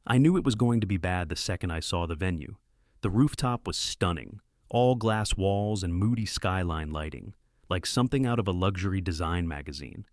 I knew it was going to be bad the second I saw the venue. The rooftop was stunning, all glass walls and moody skyline lighting, like something out of a luxury design magazine.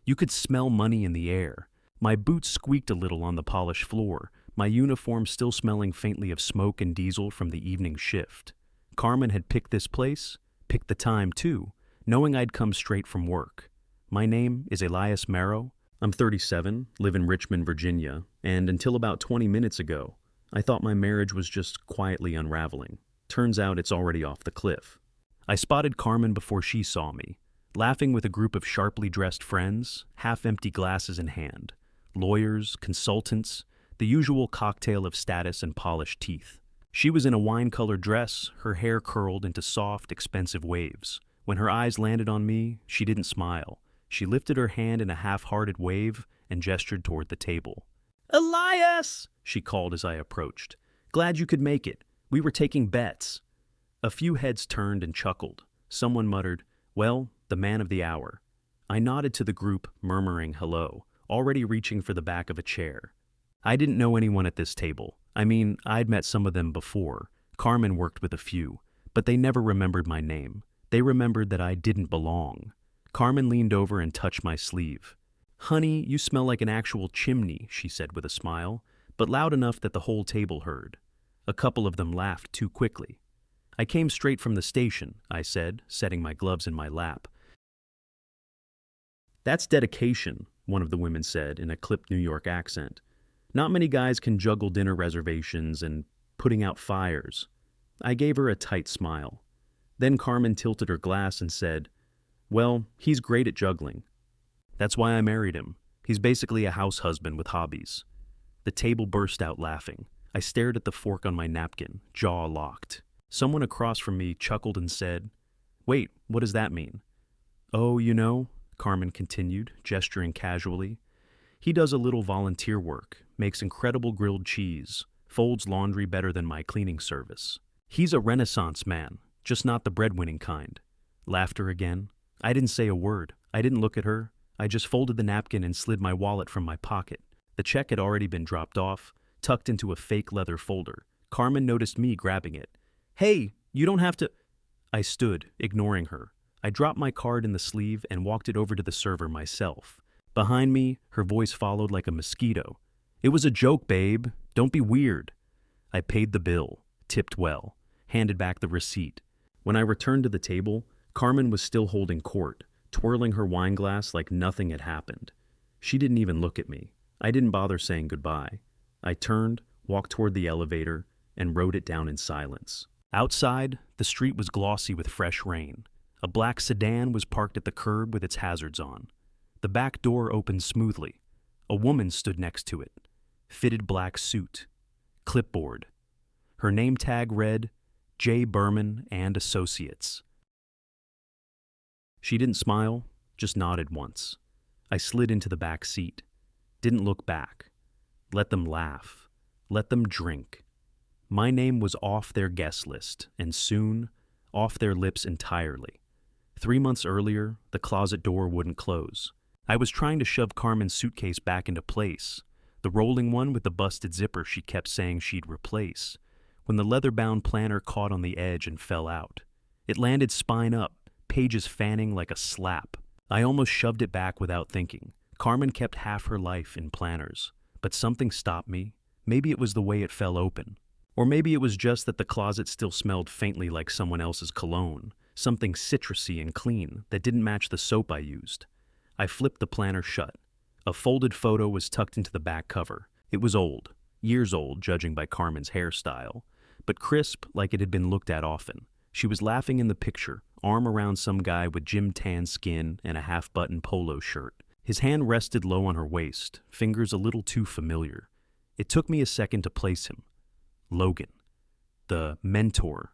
You could smell money in the air. My boots squeaked a little on the polished floor, my uniform still smelling faintly of smoke and diesel from the evening shift. Carmen had picked this place, picked the time too, knowing I'd come straight from work. My name is Elias Marrow. I'm 37, live in Richmond, Virginia, and until about 20 minutes ago, I thought my marriage was just quietly unraveling. Turns out it's already off the cliff. I spotted Carmen before she saw me, laughing with a group of sharply dressed friends, half-empty glasses in hand. Lawyers, consultants, the usual cocktail of status and polished teeth. She was in a wine-colored dress, her hair curled into soft, expensive waves. When her eyes landed on me, she didn't smile. She lifted her hand in a half-hearted wave and gestured toward the table. "Elias!" she called as I approached. "Glad you could make it. We were taking bets." A few heads turned and chuckled. Someone muttered, "Well, the man of the hour." I nodded to the group, murmuring hello, already reaching for the back of a chair. I didn't know anyone at this table. I'd met some of them before. Carmen worked with a few, but they never remembered my name. They remembered that I didn't belong. Carmen leaned over and touched my sleeve. "Honey, you smell like an actual chimney," she said with a smile, but loud enough that the whole table heard. A couple of them laughed too quickly. "I came straight from the station," I said, setting my gloves in my lap. "That's dedication," one of the women said in a clipped New York accent. "Not many guys can juggle dinner reservations and putting out fires." I gave her a tight smile. Then Carmen tilted her glass and said, "Well, he's great at juggling. That's why I married him. He's basically a house husband with hobbies." The table burst out laughing. I stared at the fork on my napkin, jaw locked. Someone across from me chuckled and said, "Wait, what does that mean?" "Oh, Carmen continued, gesturing casually. "He does a little volunteer work, makes incredible grilled cheese, folds laundry better than my cleaning service. He's a Renaissance man, just not the breadwinning kind." Laughter again. I didn't say a word. I didn't look at her. I just folded the napkin and slid my wallet from my pocket. The check had already been dropped off, tucked into a fake leather folder. Carmen noticed me grabbing it. "Hey, you don't have to—" I stood, ignoring her. I dropped my card in the sleeve and walked it over to the server myself. Behind me, her voice followed like a mosquito. "It was a joke, babe. Don't be weird." I paid the bill, tipped well, handed back the receipt. When I returned to the table, Carmen was still holding court, twirling her wine glass like nothing had happened. She didn't even look at me. I didn't bother saying goodbye. I turned, walked toward the elevator, and rode it down in silence. Outside, the street was glossy with fresh rain. A black sedan was parked at the curb with its hazards on. The back door opened smoothly. A woman stood next to it. Fitted black suit. Clipboard. Her name tag read, J. Berman and Associates. She didn't smile, just nodded once. I slid into the back seat. Didn't look back. Let them laugh. Let them drink. My name was off their guest list, and soon, off their lips entirely. 3 months earlier, the closet door wouldn't close. I was trying to shove Carmen's suitcase back into place, the rolling one with the busted zipper she kept saying she'd replace, when the leather-bound planner caught on the edge and fell out. It landed spine up, pages fanning like a slap. I almost shoved it back without thinking. Carmen kept half her life in planners, but something stopped me. Maybe it was the way it fell open. Or maybe it was just that the closet still smelled faintly like someone else's cologne, something citrusy and clean that didn't match the soap I used. I flipped the planner shut. A folded photo was tucked into the back cover. It was old, years old judging by Carmen's hairstyle, but crisp like it had been looked at often. She was laughing in the picture, arm around some guy with gym-tan skin and a half-button polo shirt. His hand rested low on her waist, fingers a little too familiar. It took me a second to place him. Logan. The mentor.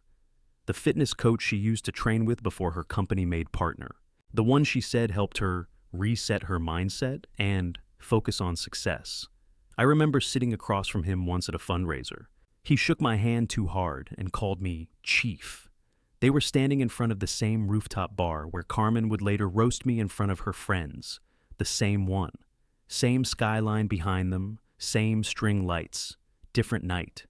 The fitness coach she used to train with before her company-made partner. The one she said helped her reset her mindset and focus on success. I remember sitting across from him once at a fundraiser. He shook my hand too hard and called me Chief. They were standing in front of the same rooftop bar where Carmen would later roast me in front of her friends. The same one. Same skyline behind them, same string lights. different night,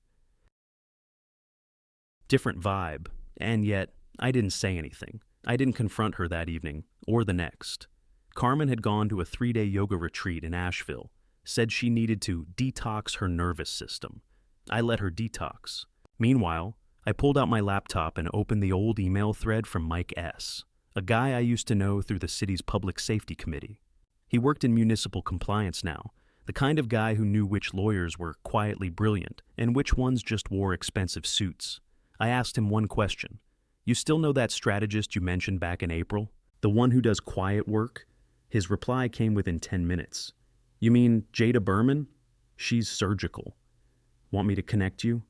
different vibe, and yet I didn't say anything. I didn't confront her that evening or the next. Carmen had gone to a 3-day yoga retreat in Asheville, said she needed to detox her nervous system. I let her detox. Meanwhile, I pulled out my laptop and opened the old email thread from Mike S., a guy I used to know through the city's public safety committee. He worked in municipal compliance now, the kind of guy who knew which lawyers were quietly brilliant and which ones just wore expensive suits. I asked him one question. You still know that strategist you mentioned back in April? The one who does quiet work? His reply came within 10 minutes. You mean Jada Berman? She's surgical. Want me to connect you?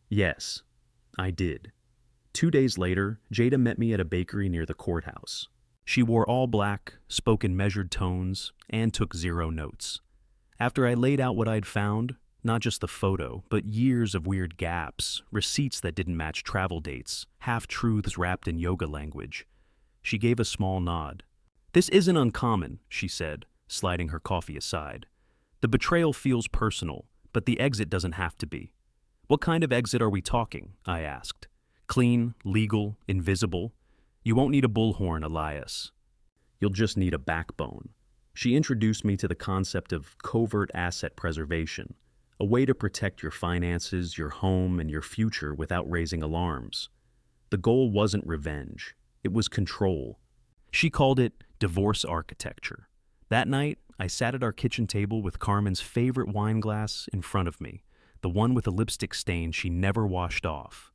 Yes, I did. 2 days later, Jada met me at a bakery near the courthouse. She wore all black, spoke in measured tones, and took 0 notes. After I laid out what I'd found, not just the photo, but years of weird gaps, receipts that didn't match travel dates, half-truths wrapped in yoga language, she gave a small nod. This isn't uncommon, she said, sliding her coffee aside. The betrayal feels personal, but the exit doesn't have to be. What kind of exit are we talking? I asked. Clean, legal, invisible? You won't need a bullhorn, Elias. You'll just need a backbone. She introduced me to the concept of covert asset preservation, a way to protect your finances, your home, and your future without raising alarms. The goal wasn't revenge. It was control. She called it divorce architecture. That night, I sat at our kitchen table with Carmen's favorite wine glass in front of me, the one with a lipstick stain she never washed off.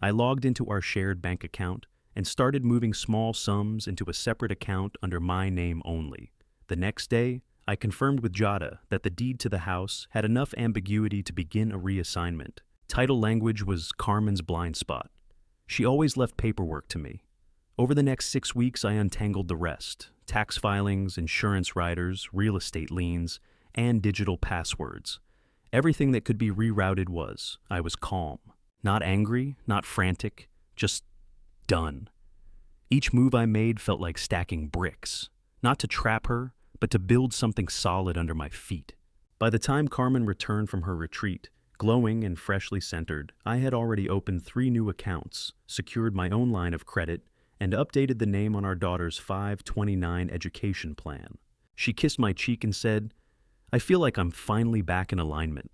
I logged into our shared bank account and started moving small sums into a separate account under my name only. The next day, I confirmed with Jada that the deed to the house had enough ambiguity to begin a reassignment. Title language was Carmen's blind spot. She always left paperwork to me. Over the next 6 weeks, I untangled the rest: tax filings, insurance riders, real estate liens, and digital passwords. Everything that could be rerouted was. I was calm. Not angry, not frantic, just done. Each move I made felt like stacking bricks, not to trap her, but to build something solid under my feet. By the time Carmen returned from her retreat, glowing and freshly centered, I had already opened 3 new accounts, secured my own line of credit, and updated the name on our daughter's 529 education plan. She kissed my cheek and said, I feel like I'm finally back in alignment.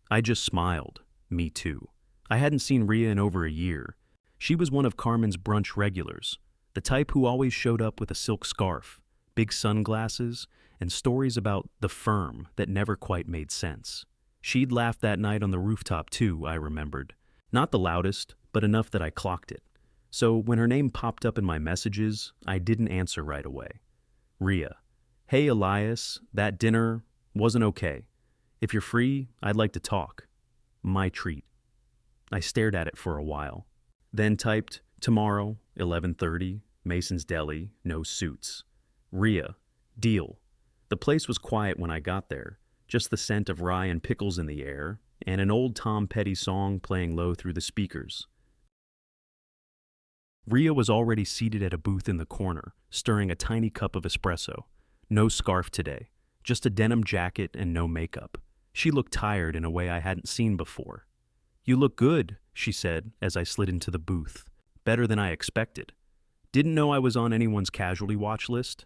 I just smiled. Me too. I hadn't seen Rhea in over a year. She was one of Carmen's brunch regulars, the type who always showed up with a silk scarf, big sunglasses, and stories about the firm that never quite made sense. She'd laughed that night on the rooftop too, I remembered. Not the loudest, but enough that I clocked it. So when her name popped up in my messages, I didn't answer right away. Rhea. Hey Elias, that dinner wasn't okay. If you're free, I'd like to talk. My treat. I stared at it for a while. Then typed, tomorrow, 11:30, Mason's Deli, no suits. Rhea. Deal. The place was quiet when I got there, just the scent of rye and pickles in the air, and an old Tom Petty song playing low through the speakers. Rhea was already seated at a booth in the corner, stirring a tiny cup of espresso. No scarf today, just a denim jacket and no makeup. She looked tired in a way I hadn't seen before. You look good, she said as I slid into the booth. Better than I expected. Didn't know I was on anyone's casualty watch list?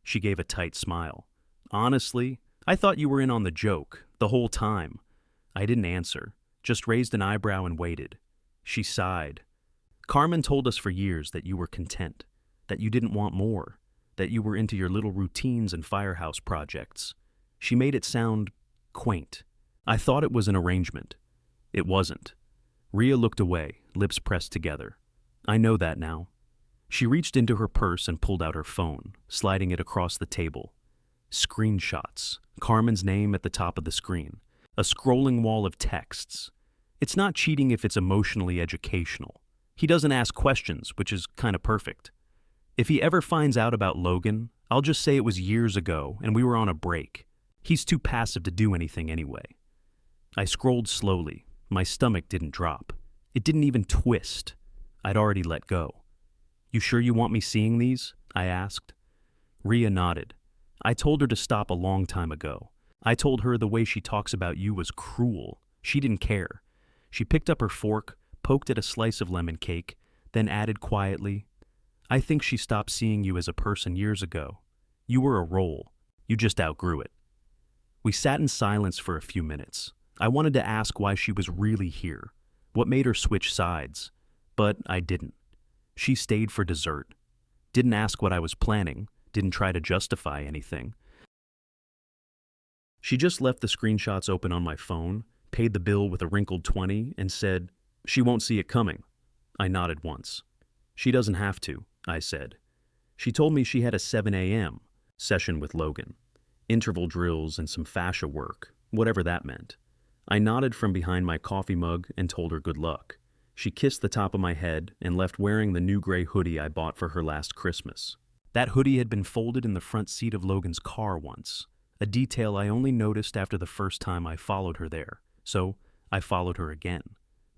She gave a tight smile. Honestly, I thought you were in on the joke, the whole time. I didn't answer, just raised an eyebrow and waited. She sighed. Carmen told us for years that you were content, that you didn't want more, that you were into your little routines and firehouse projects. She made it sound quaint. I thought it was an arrangement. It wasn't. Rhea looked away, lips pressed together. I know that now. She reached into her purse and pulled out her phone, sliding it across the table. Screenshots. Carmen's name at the top of the screen. A scrolling wall of texts. It's not cheating if it's emotionally educational. He doesn't ask questions, which is kind of perfect. If he ever finds out about Logan, I'll just say it was years ago and we were on a break. He's too passive to do anything anyway. I scrolled slowly. My stomach didn't drop. It didn't even twist. I'd already let go. You sure you want me seeing these? I asked. Rhea nodded. I told her to stop a long time ago. I told her the way she talks about you was cruel. She didn't care. She picked up her fork, poked at a slice of lemon cake, then added quietly, I think she stopped seeing you as a person years ago. You were a role. You just outgrew it. We sat in silence for a few minutes. I wanted to ask why she was really here, what made her switch sides, but I didn't. She stayed for dessert. Didn't ask what I was planning, didn't try to justify anything. She just left the screenshots open on my phone, paid the bill with a wrinkled 20, and said, she won't see it coming. I nodded once. She doesn't have to, I said. She told me she had a 7 a.m. session with Logan. Interval drills and some fascia work, whatever that meant. I nodded from behind my coffee mug and told her good luck. She kissed the top of my head and left wearing the new gray hoodie I bought for her last Christmas. That hoodie had been folded in the front seat of Logan's car once, a detail I only noticed after the first time I followed her there, so I followed her again.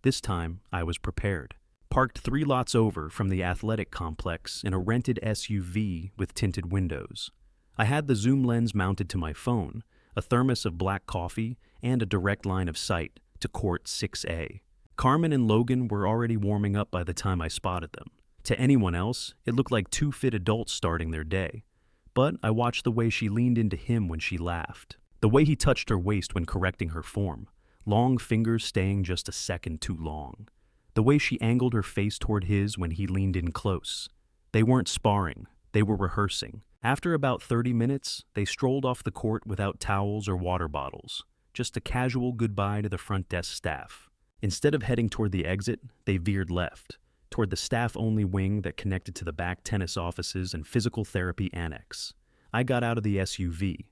This time, I was prepared. Parked 3 lots over from the athletic complex in a rented SUV with tinted windows. I had the zoom lens mounted to my phone, a thermos of black coffee, and a direct line of sight to court 6A. Carmen and Logan were already warming up by the time I spotted them. To anyone else, it looked like 2 fit adults starting their day. But I watched the way she leaned into him when she laughed, the way he touched her waist when correcting her form, long fingers staying just a second too long, the way she angled her face toward his when he leaned in close. They weren't sparring, they were rehearsing. After about 30 minutes, they strolled off the court without towels or water bottles, just a casual goodbye to the front desk staff. Instead of heading toward the exit, they veered left, toward the staff-only wing that connected to the back tennis offices and physical therapy annex. I got out of the SUV.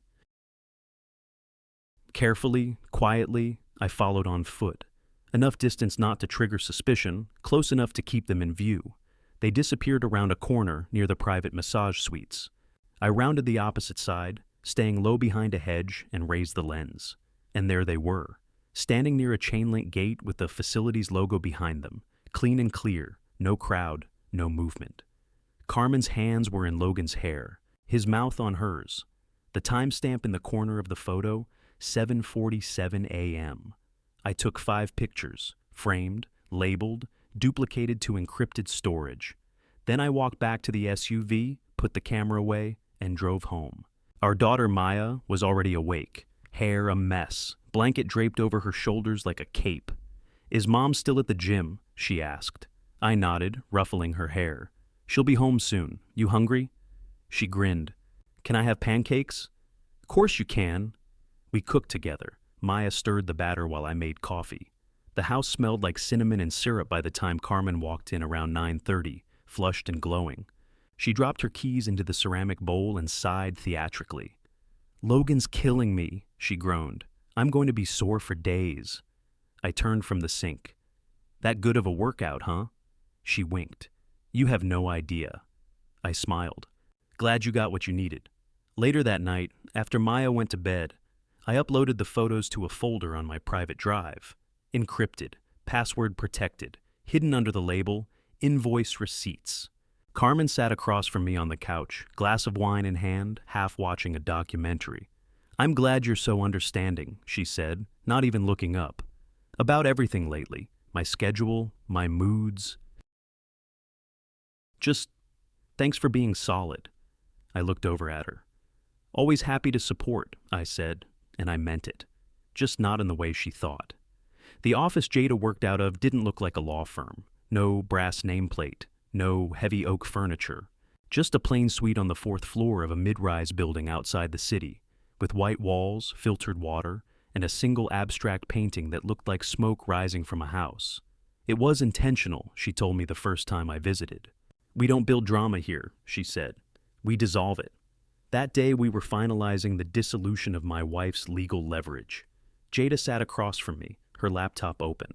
Carefully, quietly, I followed on foot. Enough distance not to trigger suspicion, close enough to keep them in view. They disappeared around a corner near the private massage suites. I rounded the opposite side, staying low behind a hedge, and raised the lens. And there they were, standing near a chain-link gate with the facility's logo behind them, clean and clear, no crowd, no movement. Carmen's hands were in Logan's hair, his mouth on hers. The timestamp in the corner of the photo, 7:47 a.m. I took 5 pictures, framed, labeled, duplicated to encrypted storage. Then I walked back to the SUV, put the camera away, and drove home. Our daughter Maya was already awake, hair a mess, blanket draped over her shoulders like a cape. Is Mom still at the gym? She asked. I nodded, ruffling her hair. She'll be home soon. You hungry? She grinned. Can I have pancakes? Course you can. We cooked together. Maya stirred the batter while I made coffee. The house smelled like cinnamon and syrup by the time Carmen walked in around 9:30, flushed and glowing. She dropped her keys into the ceramic bowl and sighed theatrically. Logan's killing me, she groaned. I'm going to be sore for days. I turned from the sink. That good of a workout, huh? She winked. You have no idea. I smiled. Glad you got what you needed. Later that night, after Maya went to bed, I uploaded the photos to a folder on my private drive. Encrypted, password protected, hidden under the label, invoice receipts. Carmen sat across from me on the couch, glass of wine in hand, half watching a documentary. I'm glad you're so understanding, she said, not even looking up. About everything lately, my schedule, my moods. Just, thanks for being solid. I looked over at her. Always happy to support, I said, and I meant it. Just not in the way she thought. The office Jada worked out of didn't look like a law firm. No brass nameplate. No heavy oak furniture, just a plain suite on the 4th floor of a mid-rise building outside the city, with white walls, filtered water, and a single abstract painting that looked like smoke rising from a house. It was intentional, she told me the first time I visited. We don't build drama here, she said. We dissolve it. That day we were finalizing the dissolution of my wife's legal leverage. Jada sat across from me, her laptop open,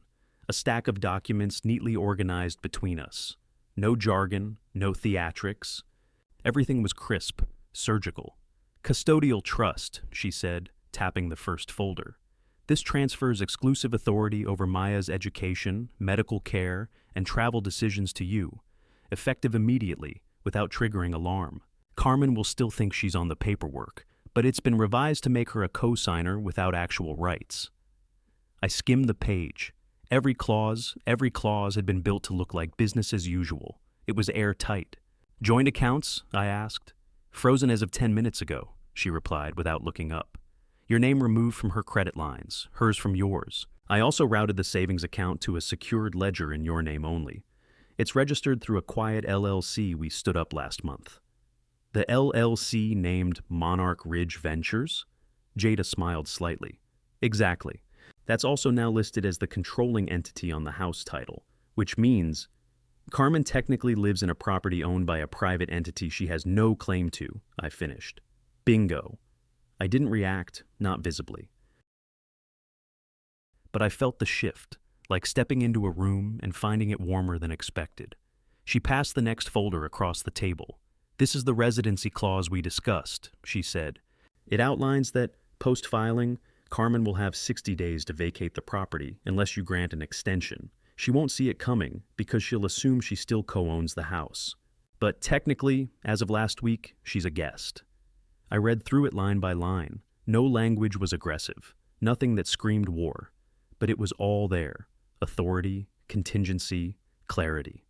a stack of documents neatly organized between us. No jargon, no theatrics. Everything was crisp, surgical. Custodial trust, she said, tapping the first folder. This transfers exclusive authority over Maya's education, medical care, and travel decisions to you, effective immediately, without triggering alarm. Carmen will still think she's on the paperwork, but it's been revised to make her a co-signer without actual rights. I skimmed the page. Every clause had been built to look like business as usual. It was airtight. Joint accounts? I asked. Frozen as of 10 minutes ago, she replied without looking up. Your name removed from her credit lines, hers from yours. I also routed the savings account to a secured ledger in your name only. It's registered through a quiet LLC we stood up last month. The LLC named Monarch Ridge Ventures? Jada smiled slightly. Exactly. That's also now listed as the controlling entity on the house title, which means Carmen technically lives in a property owned by a private entity she has no claim to, I finished. Bingo. I didn't react, not visibly. But I felt the shift, like stepping into a room and finding it warmer than expected. She passed the next folder across the table. This is the residency clause we discussed, she said. It outlines that, post-filing, Carmen will have 60 days to vacate the property unless you grant an extension. She won't see it coming because she'll assume she still co-owns the house. But technically, as of last week, she's a guest. I read through it line by line. No language was aggressive, nothing that screamed war. But it was all there. Authority, contingency, clarity.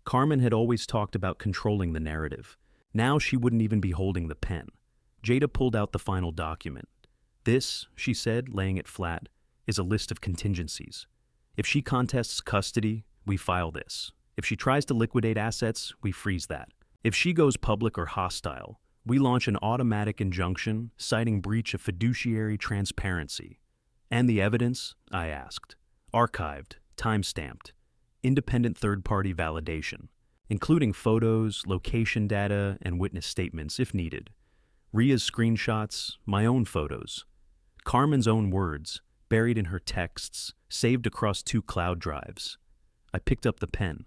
Carmen had always talked about controlling the narrative. Now she wouldn't even be holding the pen. Jada pulled out the final document. This, she said, laying it flat, is a list of contingencies. If she contests custody, we file this. If she tries to liquidate assets, we freeze that. If she goes public or hostile, we launch an automatic injunction citing breach of fiduciary transparency. And the evidence? I asked. Archived, time-stamped, independent third-party validation, including photos, location data, and witness statements if needed. Ria's screenshots, my own photos. Carmen's own words, buried in her texts, saved across 2 cloud drives. I picked up the pen.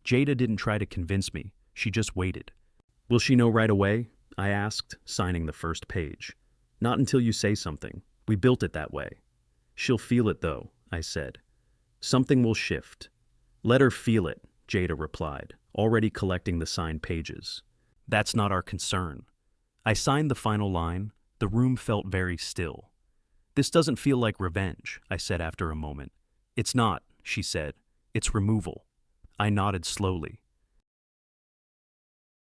Jada didn't try to convince me. She just waited. Will she know right away? I asked, signing the first page. Not until you say something. We built it that way. She'll feel it, though, I said. Something will shift. Let her feel it, Jada replied, already collecting the signed pages. That's not our concern. I signed the final line. The room felt very still. This doesn't feel like revenge, I said after a moment. It's not, she said. It's removal. I nodded slowly.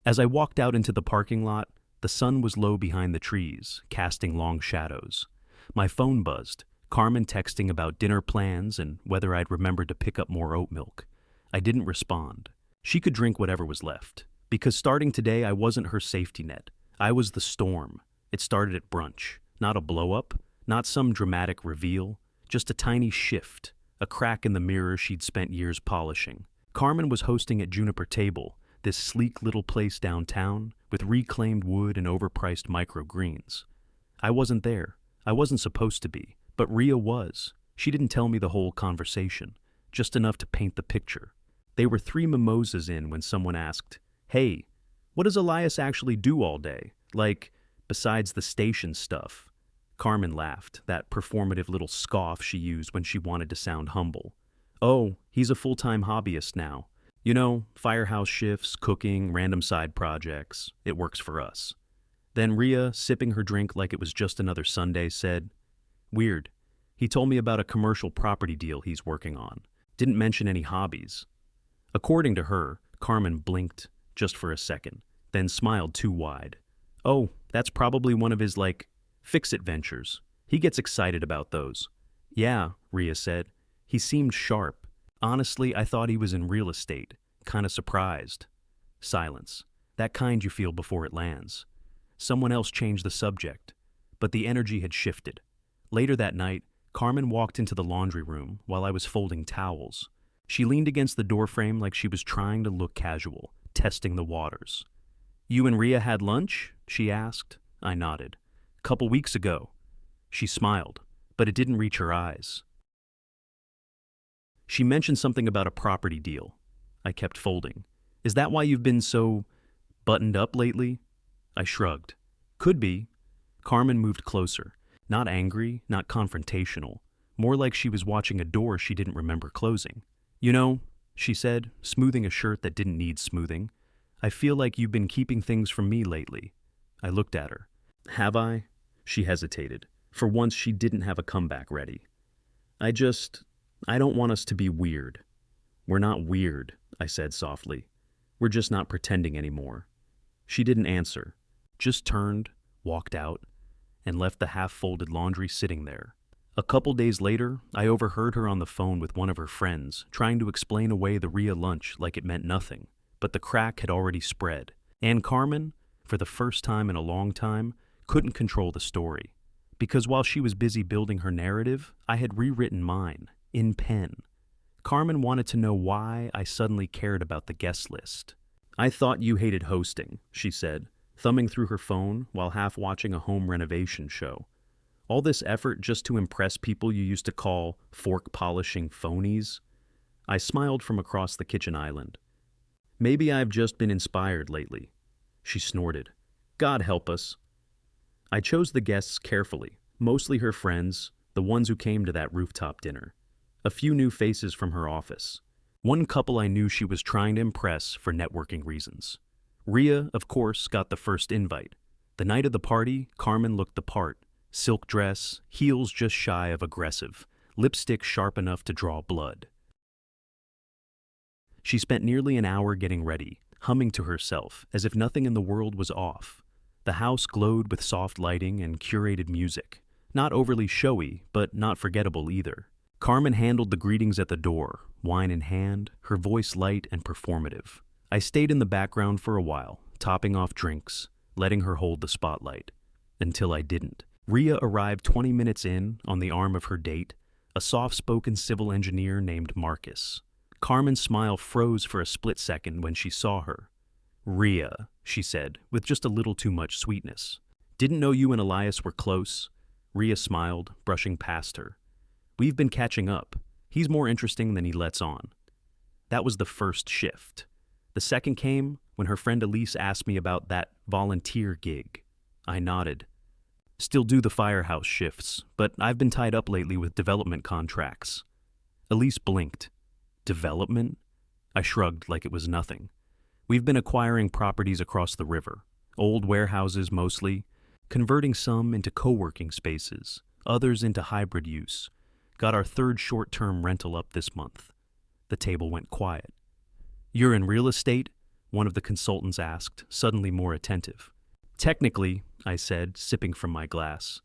As I walked out into the parking lot, the sun was low behind the trees, casting long shadows. My phone buzzed, Carmen texting about dinner plans and whether I'd remembered to pick up more oat milk. I didn't respond. She could drink whatever was left, because starting today I wasn't her safety net. I was the storm. It started at brunch, not a blow-up, not some dramatic reveal, just a tiny shift, a crack in the mirror she'd spent years polishing. Carmen was hosting at Juniper Table, this sleek little place downtown with reclaimed wood and overpriced microgreens. I wasn't there. I wasn't supposed to be, but Ria was. She didn't tell me the whole conversation, just enough to paint the picture. They were 3 mimosas in when someone asked, "Hey, what does Elias actually do all day? Like, besides the station stuff?" Carmen laughed, that performative little scoff she used when she wanted to sound humble. "Oh, he's a full-time hobbyist now. You know, firehouse shifts, cooking, random side projects. It works for us." Then Ria, sipping her drink like it was just another Sunday, said, "Weird. He told me about a commercial property deal he's working on. Didn't mention any hobbies." According to her, Carmen blinked just for a second, then smiled too wide. "Oh, that's probably one of his, fix-it ventures. He gets excited about those." "Yeah," Ria said. "He seemed sharp. Honestly, I thought he was in real estate. Kinda surprised." Silence. That kind you feel before it lands. Someone else changed the subject, but the energy had shifted. Later that night, Carmen walked into the laundry room while I was folding towels. She leaned against the doorframe like she was trying to look casual, testing the waters. "You and Ria had lunch?" she asked. I nodded. "Couple weeks ago." She smiled, but it didn't reach her eyes. She mentioned something about a property deal. I kept folding. "Is that why you've been so buttoned up lately?" I shrugged. "Could be." Carmen moved closer. Not angry, not confrontational. More like she was watching a door she didn't remember closing. "You know," she said, smoothing a shirt that didn't need smoothing, "I feel like you've been keeping things from me lately." I looked at her. "Have I?" She hesitated. For once, she didn't have a comeback ready. I don't want us to be weird. We're not weird, I said softly. We're just not pretending anymore. She didn't answer, just turned, walked out, and left the half-folded laundry sitting there. A couple days later, I overheard her on the phone with one of her friends, trying to explain away the Rhea lunch like it meant nothing, but the crack had already spread, and Carmen, for the first time in a long time, couldn't control the story. Because while she was busy building her narrative, I had rewritten mine, in pen. Carmen wanted to know why I suddenly cared about the guest list. I thought you hated hosting, she said, thumbing through her phone while half watching a home renovation show. All this effort just to impress people you used to call fork-polishing phonies? I smiled from across the kitchen island. Maybe I've just been inspired lately. She snorted. God help us. I chose the guests carefully, mostly her friends, the ones who came to that rooftop dinner. A few new faces from her office. One couple I knew she was trying to impress for networking reasons. Rhea, of course, got the first invite. The night of the party, Carmen looked the part. Silk dress, heels just shy of aggressive, lipstick sharp enough to draw blood. She spent nearly an hour getting ready, humming to herself as if nothing in the world was off. The house glowed with soft lighting and curated music. Not overly showy, but not forgettable either. Carmen handled the greetings at the door, wine in hand, her voice light and performative. I stayed in the background for a while, topping off drinks, letting her hold the spotlight. Until I didn't. Rhea arrived 20 minutes in, on the arm of her date, a soft-spoken civil engineer named Marcus. Carmen's smile froze for a split second when she saw her. Rhea, she said, with just a little too much sweetness. Didn't know you and Elias were close. Rhea smiled, brushing past her. We've been catching up. He's more interesting than he lets on. That was the first shift. The second came when her friend Elise asked me about that volunteer gig. I nodded. Still do the firehouse shifts, but I've been tied up lately with development contracts. Elise blinked. Development? I shrugged like it was nothing. We've been acquiring properties across the river, old warehouses mostly, converting some into co-working spaces, others into hybrid use. Got our third short-term rental up this month. The table went quiet. You're in real estate? One of the consultants asked, suddenly more attentive. Technically, I said, sipping from my glass.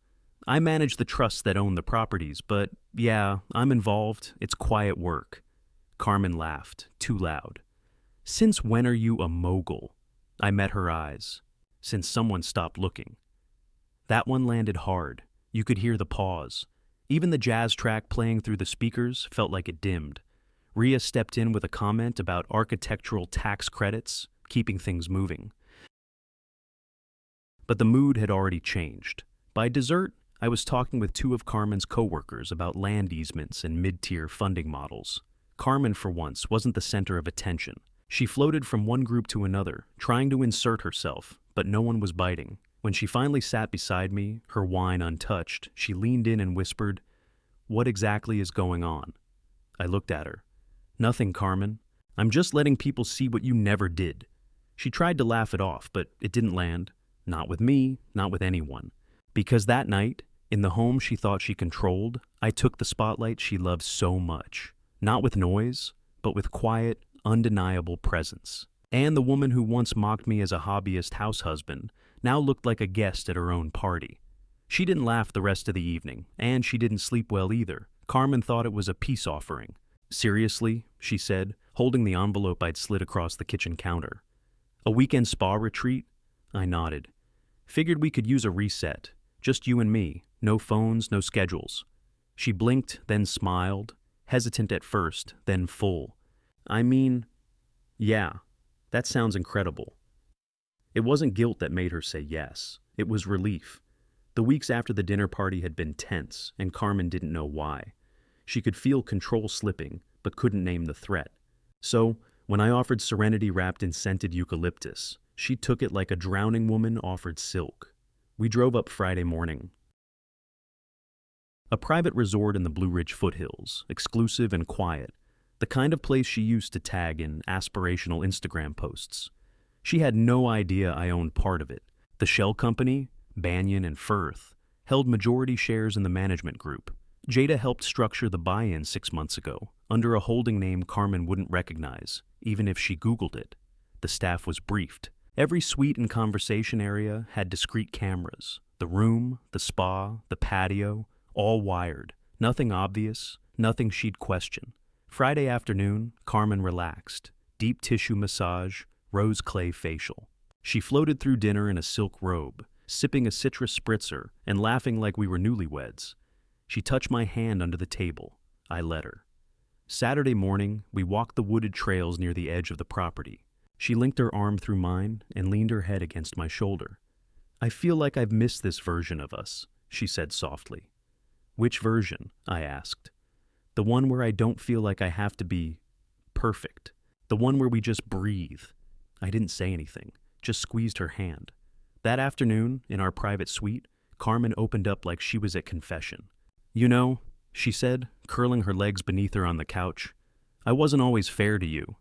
I manage the trusts that own the properties, but yeah, I'm involved. It's quiet work. Carmen laughed, too loud. Since when are you a mogul? I met her eyes. Since someone stopped looking. That one landed hard. You could hear the pause. Even the jazz track playing through the speakers felt like it dimmed. Rhea stepped in with a comment about architectural tax credits, keeping things moving. But the mood had already changed. By dessert, I was talking with two of Carmen's coworkers about land easements and mid-tier funding models. Carmen, for once, wasn't the center of attention. She floated from one group to another, trying to insert herself, but no one was biting. When she finally sat beside me, her wine untouched, she leaned in and whispered, "What exactly is going on?" I looked at her. "Nothing, Carmen. I'm just letting people see what you never did." She tried to laugh it off, but it didn't land. Not with me, not with anyone. Because that night, in the home she thought she controlled, I took the spotlight she loved so much. Not with noise, but with quiet, undeniable presence. And the woman who once mocked me as a hobbyist house husband now looked like a guest at her own party. She didn't laugh the rest of the evening, and she didn't sleep well either. Carmen thought it was a peace offering. Seriously, she said, holding the envelope I'd slid across the kitchen counter. A weekend spa retreat? I nodded. Figured we could use a reset. Just you and me. No phones, no schedules. She blinked, then smiled, hesitant at first, then full. I mean, yeah, that sounds incredible. It wasn't guilt that made her say yes. It was relief. The weeks after the dinner party had been tense, and Carmen didn't know why. She could feel control slipping, but couldn't name the threat. So, when I offered serenity wrapped in scented eucalyptus, she took it like a drowning woman offered silk. We drove up Friday morning. A private resort in the Blue Ridge foothills, exclusive and quiet, the kind of place she used to tag in aspirational Instagram posts. She had no idea I owned part of it. The shell company, Banyan and Firth, held majority shares in the management group. Jada helped structure the buy-in 6 months ago, under a holding name Carmen wouldn't recognize, even if she Googled it. The staff was briefed. Every suite and conversation area had discrete cameras. The room, the spa, the patio, all wired. Nothing obvious, nothing she'd question. Friday afternoon, Carmen relaxed. Deep tissue massage, rose clay facial. She floated through dinner in a silk robe, sipping a citrus spritzer and laughing like we were newlyweds. She touched my hand under the table. I let her. Saturday morning, we walked the wooded trails near the edge of the property. She linked her arm through mine and leaned her head against my shoulder. "I feel like I've missed this version of us," she said softly. "Which version?" I asked. "The one where I don't feel like I have to be perfect. The one where we just breathe." I didn't say anything, just squeezed her hand. That afternoon, in our private suite, Carmen opened up like she was at confession. "You know," she said, curling her legs beneath her on the couch, "I wasn't always fair to you."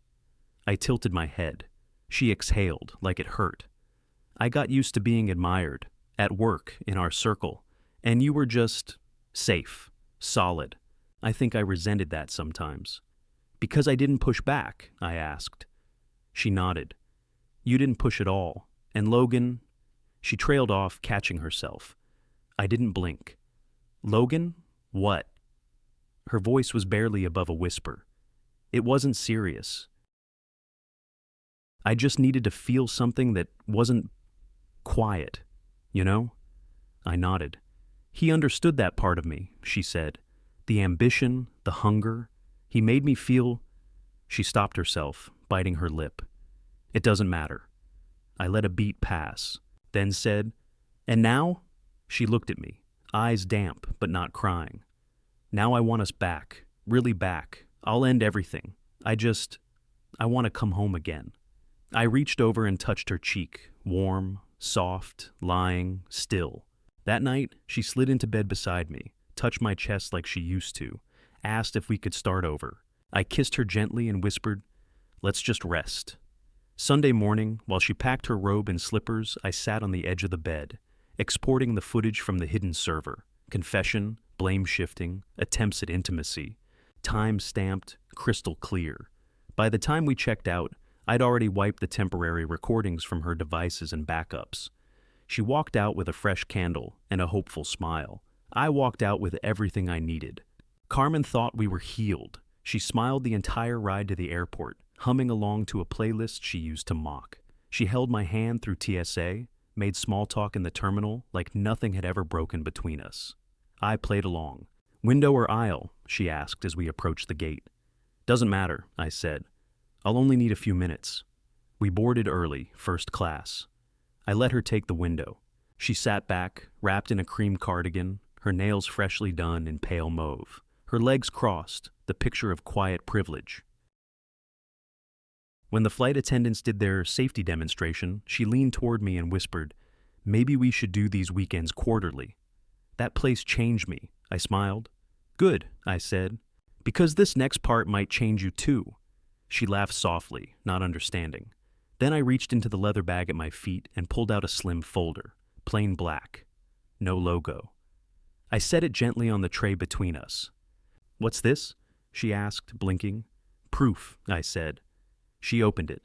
I tilted my head. She exhaled, like it hurt. "I got used to being admired, at work, in our circle, and you were just safe, solid. I think I resented that sometimes." "Because I didn't push back?" I asked. She nodded. "You didn't push at all. And Logan—" She trailed off, catching herself. I didn't blink. "Logan? What?" Her voice was barely above a whisper. It wasn't serious. I just needed to feel something that wasn't quiet, you know? I nodded. "He understood that part of me," she said. "The ambition, the hunger. He made me feel—" She stopped herself, biting her lip. "It doesn't matter." I let a beat pass, then said, "And now?" She looked at me, eyes damp but not crying. "Now I want us back, really back. I'll end everything. I want to come home again." I reached over and touched her cheek, warm, soft, lying, still. That night, she slid into bed beside me, touched my chest like she used to, asked if we could start over. I kissed her gently and whispered, "Let's just rest." Sunday morning, while she packed her robe and slippers, I sat on the edge of the bed, exporting the footage from the hidden server. Confession, blame-shifting, attempts at intimacy. Time-stamped, crystal clear. By the time we checked out, I'd already wiped the temporary recordings from her devices and backups. She walked out with a fresh candle and a hopeful smile. I walked out with everything I needed. Carmen thought we were healed. She smiled the entire ride to the airport, humming along to a playlist she used to mock. She held my hand through TSA, made small talk in the terminal like nothing had ever broken between us. I played along. "Window or aisle?" she asked as we approached the gate. "Doesn't matter," I said. "I'll only need a few minutes." We boarded early, first class. I let her take the window. She sat back, wrapped in a cream cardigan, her nails freshly done in pale mauve. Her legs crossed, the picture of quiet privilege. When the flight attendants did their safety demonstration, she leaned toward me and whispered, "Maybe we should do these weekends quarterly." That place changed me, I smiled. "Good," I said, "because this next part might change you too." She laughed softly, not understanding. Then I reached into the leather bag at my feet and pulled out a slim folder, plain black. No logo. I set it gently on the tray between us. "What's this?" she asked, blinking. "Proof," I said. She opened it.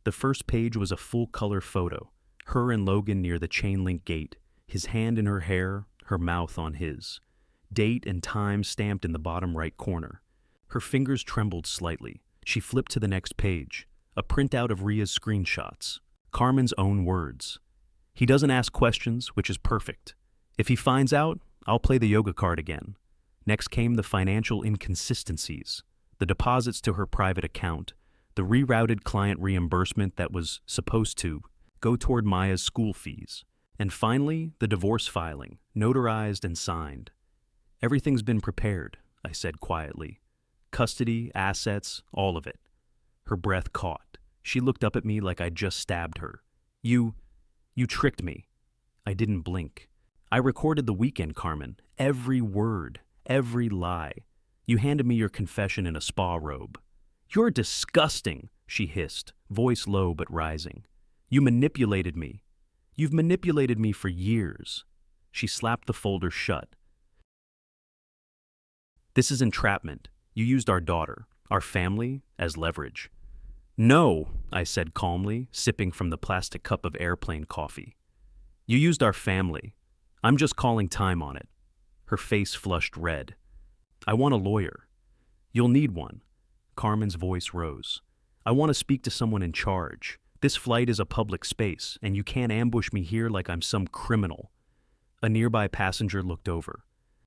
The first page was a full-color photo, her and Logan near the chain-link gate, his hand in her hair, her mouth on his. Date and time stamped in the bottom right corner. Her fingers trembled slightly. She flipped to the next page, a printout of Ria's screenshots. Carmen's own words. "He doesn't ask questions, which is perfect. If he finds out, I'll play the yoga card again." Next came the financial inconsistencies, the deposits to her private account, the rerouted client reimbursement that was supposed to go toward Maya's school fees, and finally, the divorce filing, notarized and signed. "Everything's been prepared," I said quietly. "Custody, assets, all of it." Her breath caught. She looked up at me like I'd just stabbed her. You tricked me." I didn't blink. "I recorded the weekend, Carmen. Every word, every lie. You handed me your confession in a spa robe." "You're disgusting," she hissed, voice low but rising. "You manipulated me. You've manipulated me for years." She slapped the folder shut. This is entrapment. You used our daughter, our family, as leverage. No, I said calmly, sipping from the plastic cup of airplane coffee. You used our family. I'm just calling time on it. Her face flushed red. I want a lawyer. You'll need one. Carmen's voice rose. I want to speak to someone in charge. This flight is a public space, and you can't ambush me here like I'm some criminal. A nearby passenger looked over.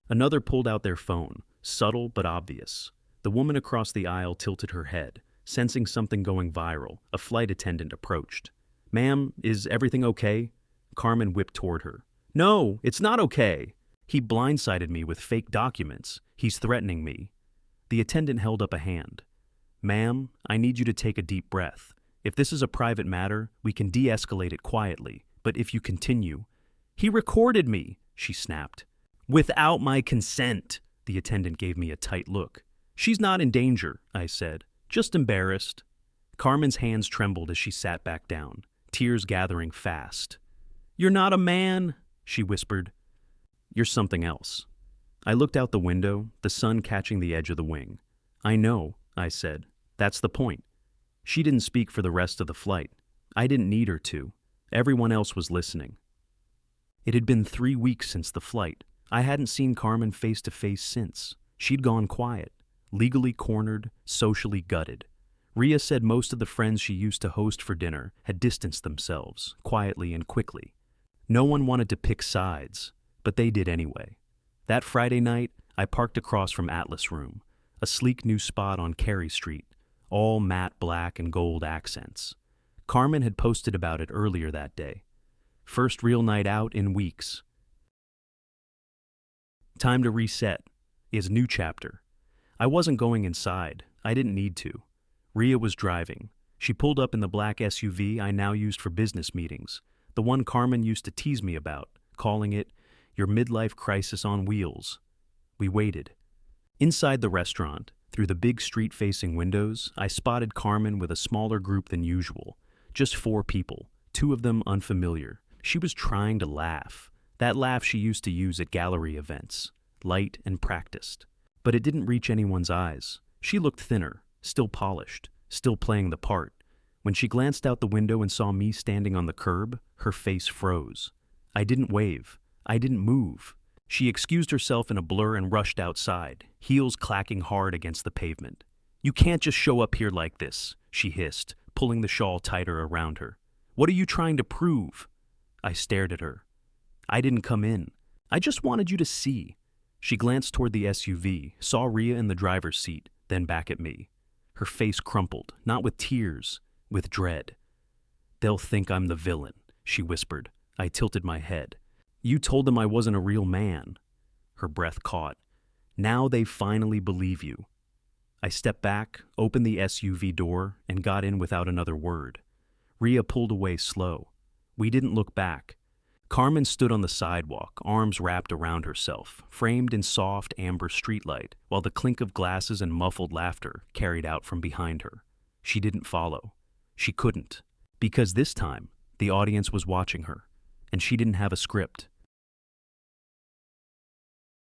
Another pulled out their phone, subtle but obvious. The woman across the aisle tilted her head, sensing something going viral. A flight attendant approached. Ma'am, is everything okay? Carmen whipped toward her. No, it's not okay. He blindsided me with fake documents. He's threatening me. The attendant held up a hand. Ma'am, I need you to take a deep breath. If this is a private matter, we can de-escalate it quietly. But if you continue... He recorded me, she snapped. Without my consent, the attendant gave me a tight look. She's not in danger, I said. Just embarrassed. Carmen's hands trembled as she sat back down, tears gathering fast. You're not a man, she whispered. You're something else. I looked out the window, the sun catching the edge of the wing. I know, I said. That's the point. She didn't speak for the rest of the flight. I didn't need her to. Everyone else was listening. It had been 3 weeks since the flight. I hadn't seen Carmen face to face since. She'd gone quiet, legally cornered, socially gutted. Rhea said most of the friends she used to host for dinner had distanced themselves, quietly and quickly. No one wanted to pick sides, but they did anyway. That Friday night, I parked across from Atlas Room, a sleek new spot on Carey Street, all matte black and gold accents. Carmen had posted about it earlier that day. First real night out in weeks. Time to reset. Is new chapter. I wasn't going inside. I didn't need to. Rhea was driving. She pulled up in the black SUV I now used for business meetings, the one Carmen used to tease me about, calling it your midlife crisis on wheels. We waited. Inside the restaurant, through the big street-facing windows, I spotted Carmen with a smaller group than usual. Just 4 people, 2 of them unfamiliar. She was trying to laugh. That laugh she used to use at gallery events, light and practiced. But it didn't reach anyone's eyes. She looked thinner, still polished, still playing the part. When she glanced out the window and saw me standing on the curb, her face froze. I didn't wave. I didn't move. She excused herself in a blur and rushed outside, heels clacking hard against the pavement. You can't just show up here like this, she hissed, pulling the shawl tighter around her. What are you trying to prove? I stared at her. I didn't come in. I just wanted you to see. She glanced toward the SUV, saw Rhea in the driver's seat, then back at me. Her face crumpled, not with tears, with dread. They'll think I'm the villain, she whispered. I tilted my head. You told them I wasn't a real man. Her breath caught. Now they finally believe you. I stepped back, opened the SUV door, and got in without another word. Rhea pulled away slow. We didn't look back. Carmen stood on the sidewalk, arms wrapped around herself, framed in soft amber streetlight, while the clink of glasses and muffled laughter carried out from behind her. She didn't follow. She couldn't. Because this time, the audience was watching her, and she didn't have a script.